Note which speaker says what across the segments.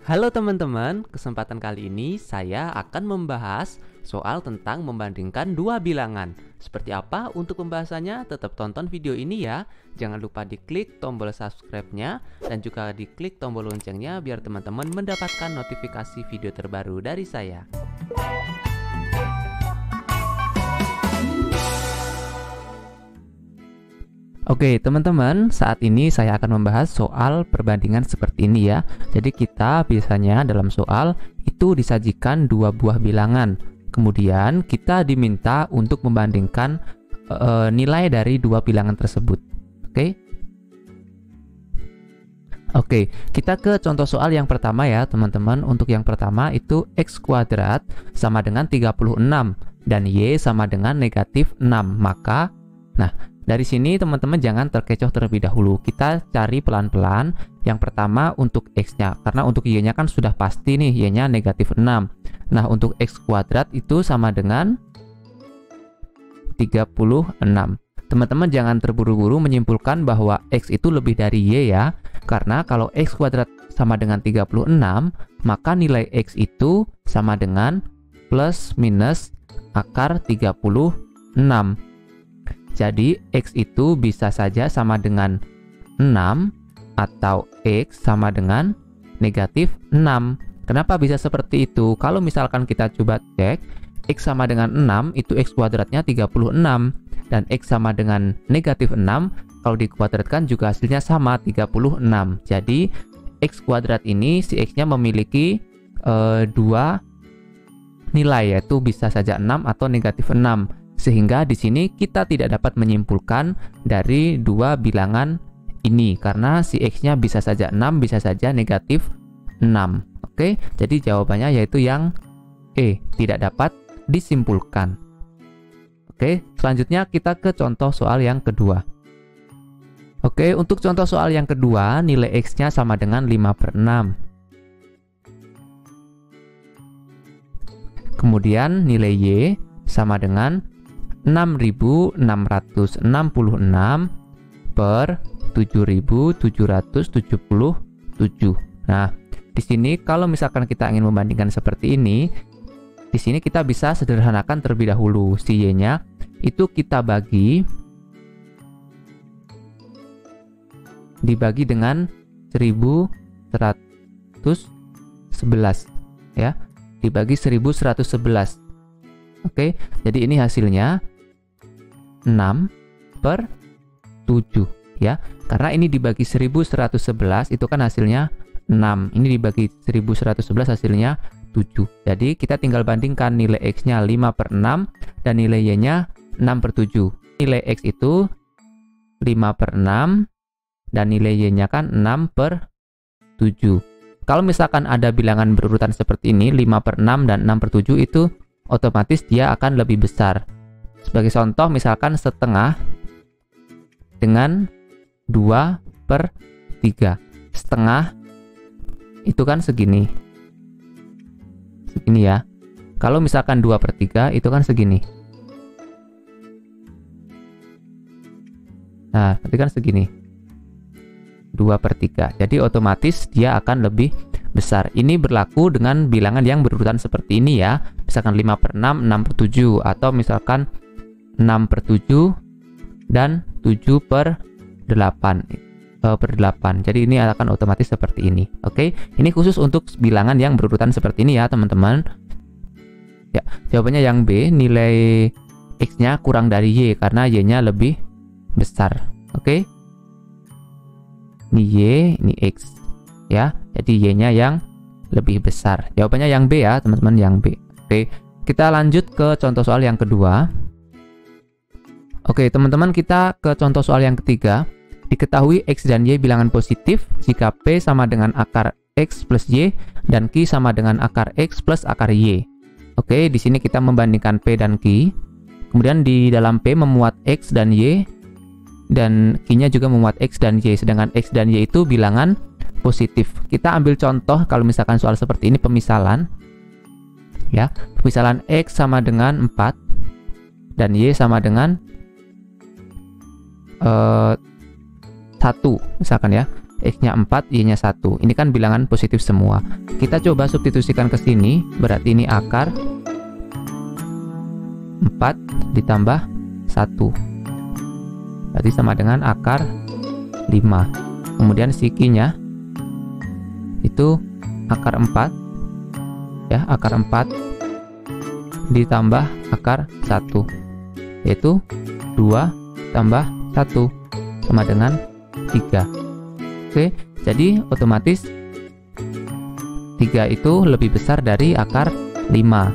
Speaker 1: Halo teman-teman, kesempatan kali ini saya akan membahas soal tentang membandingkan dua bilangan. Seperti apa untuk pembahasannya? Tetap tonton video ini ya. Jangan lupa diklik tombol subscribe-nya dan juga diklik tombol loncengnya biar teman-teman mendapatkan notifikasi video terbaru dari saya. Oke teman-teman, saat ini saya akan membahas soal perbandingan seperti ini ya. Jadi kita biasanya dalam soal itu disajikan dua buah bilangan. Kemudian kita diminta untuk membandingkan nilai dari dua bilangan tersebut. Oke, kita ke contoh soal yang pertama ya teman-teman. Untuk yang pertama itu x kuadrat sama dengan 36 dan y sama dengan negatif 6. Maka, dari sini teman-teman jangan terkecoh terlebih dahulu. Kita cari pelan-pelan. Yang pertama untuk x-nya, karena untuk y-nya kan sudah pasti nih, y-nya negatif 6. Nah, untuk x kuadrat itu sama dengan 36. Teman-teman jangan terburu-buru menyimpulkan bahwa x itu lebih dari y ya. Karena kalau x kuadrat sama dengan 36, maka nilai x itu sama dengan plus minus akar 36. Jadi, X itu bisa saja sama dengan 6 atau X sama dengan negatif 6. Kenapa bisa seperti itu? Kalau misalkan kita coba cek, X sama dengan 6, itu X kuadratnya 36. Dan X sama dengan negatif 6, kalau dikuadratkan juga hasilnya sama, 36. Jadi, X kuadrat ini, si X-nya memiliki dua nilai, yaitu bisa saja 6 atau negatif 6. Sehingga di sini kita tidak dapat menyimpulkan dari dua bilangan ini karena si x-nya bisa saja 6, bisa saja negatif 6. Oke, jadi jawabannya yaitu yang E, tidak dapat disimpulkan. Oke, selanjutnya kita ke contoh soal yang kedua. Oke, untuk contoh soal yang kedua, nilai x-nya sama dengan 5/6. Kemudian nilai y sama dengan 6.666 per 7.777. Nah, di sini kalau misalkan kita ingin membandingkan seperti ini, di sini kita bisa sederhanakan terlebih dahulu. Si y-nya itu kita dibagi dengan 1111 ya. Dibagi 1111. Oke, jadi ini hasilnya 6/7 ya. Karena ini dibagi 1111 itu kan hasilnya 6. Ini dibagi 1111 hasilnya 7. Jadi kita tinggal bandingkan nilai x-nya 5/6 dan nilai y-nya 6/7. Nilai x itu 5/6 dan nilai y-nya kan 6/7. Kalau misalkan ada bilangan berurutan seperti ini, 5/6 dan 6/7 itu otomatis dia akan lebih besar. Sebagai contoh, misalkan setengah dengan 2/3. Setengah itu kan segini. Segini ya. Kalau misalkan 2/3 itu kan segini. Nah, berarti kan segini. 2/3. Jadi otomatis dia akan lebih besar. Ini berlaku dengan bilangan yang berurutan seperti ini ya. Misalkan 5/6, 6/7 atau misalkan 6/7 dan 7/8 per 8. Jadi ini akan otomatis seperti ini. Oke, ini khusus untuk bilangan yang berurutan seperti ini ya, teman-teman. Ya, jawabannya yang B, nilai X-nya kurang dari Y karena Y-nya lebih besar. Oke. Ini Y, ini X. Ya, jadi Y-nya yang lebih besar. Jawabannya yang B ya, teman-teman, yang B. Oke, kita lanjut ke contoh soal yang kedua. Oke, teman-teman, kita ke contoh soal yang ketiga. Diketahui X dan Y bilangan positif jika P sama dengan akar X plus Y dan Q sama dengan akar X plus akar Y. Oke, di sini kita membandingkan P dan Q. Kemudian di dalam P memuat X dan Y dan Q-nya juga memuat X dan Y. Sedangkan X dan Y itu bilangan positif. Kita ambil contoh kalau misalkan soal seperti ini, pemisalan. Ya, pemisalan X sama dengan 4 dan Y sama dengan 1 misalkan ya. X-nya 4, Y-nya 1. Ini kan bilangan positif semua. Kita coba substitusikan ke sini, berarti ini akar 4 ditambah 1. Berarti sama dengan akar 5. Kemudian sikinya itu akar 4. Ya, akar 4 ditambah akar 1. Yaitu 2 tambah 1 sama dengan 3. Oke, jadi otomatis 3 itu lebih besar dari akar 5.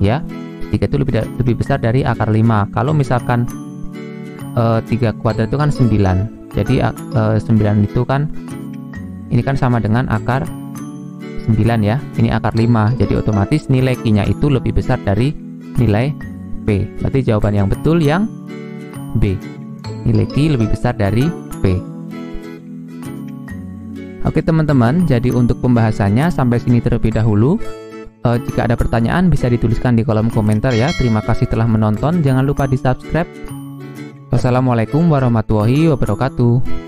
Speaker 1: Ya, 3 itu lebih besar dari akar 5. Kalau misalkan 3 kuadrat itu kan 9. Jadi 9 itu kan ini kan sama dengan akar 9 ya. Ini akar 5. Jadi otomatis nilai Q-nya itu lebih besar dari nilai P. Berarti jawaban yang betul yang B. Nilai Q lebih besar dari P. Oke teman-teman, jadi untuk pembahasannya sampai sini terlebih dahulu. Jika ada pertanyaan bisa dituliskan di kolom komentar ya. Terima kasih telah menonton, jangan lupa di subscribe. Wassalamualaikum warahmatullahi wabarakatuh.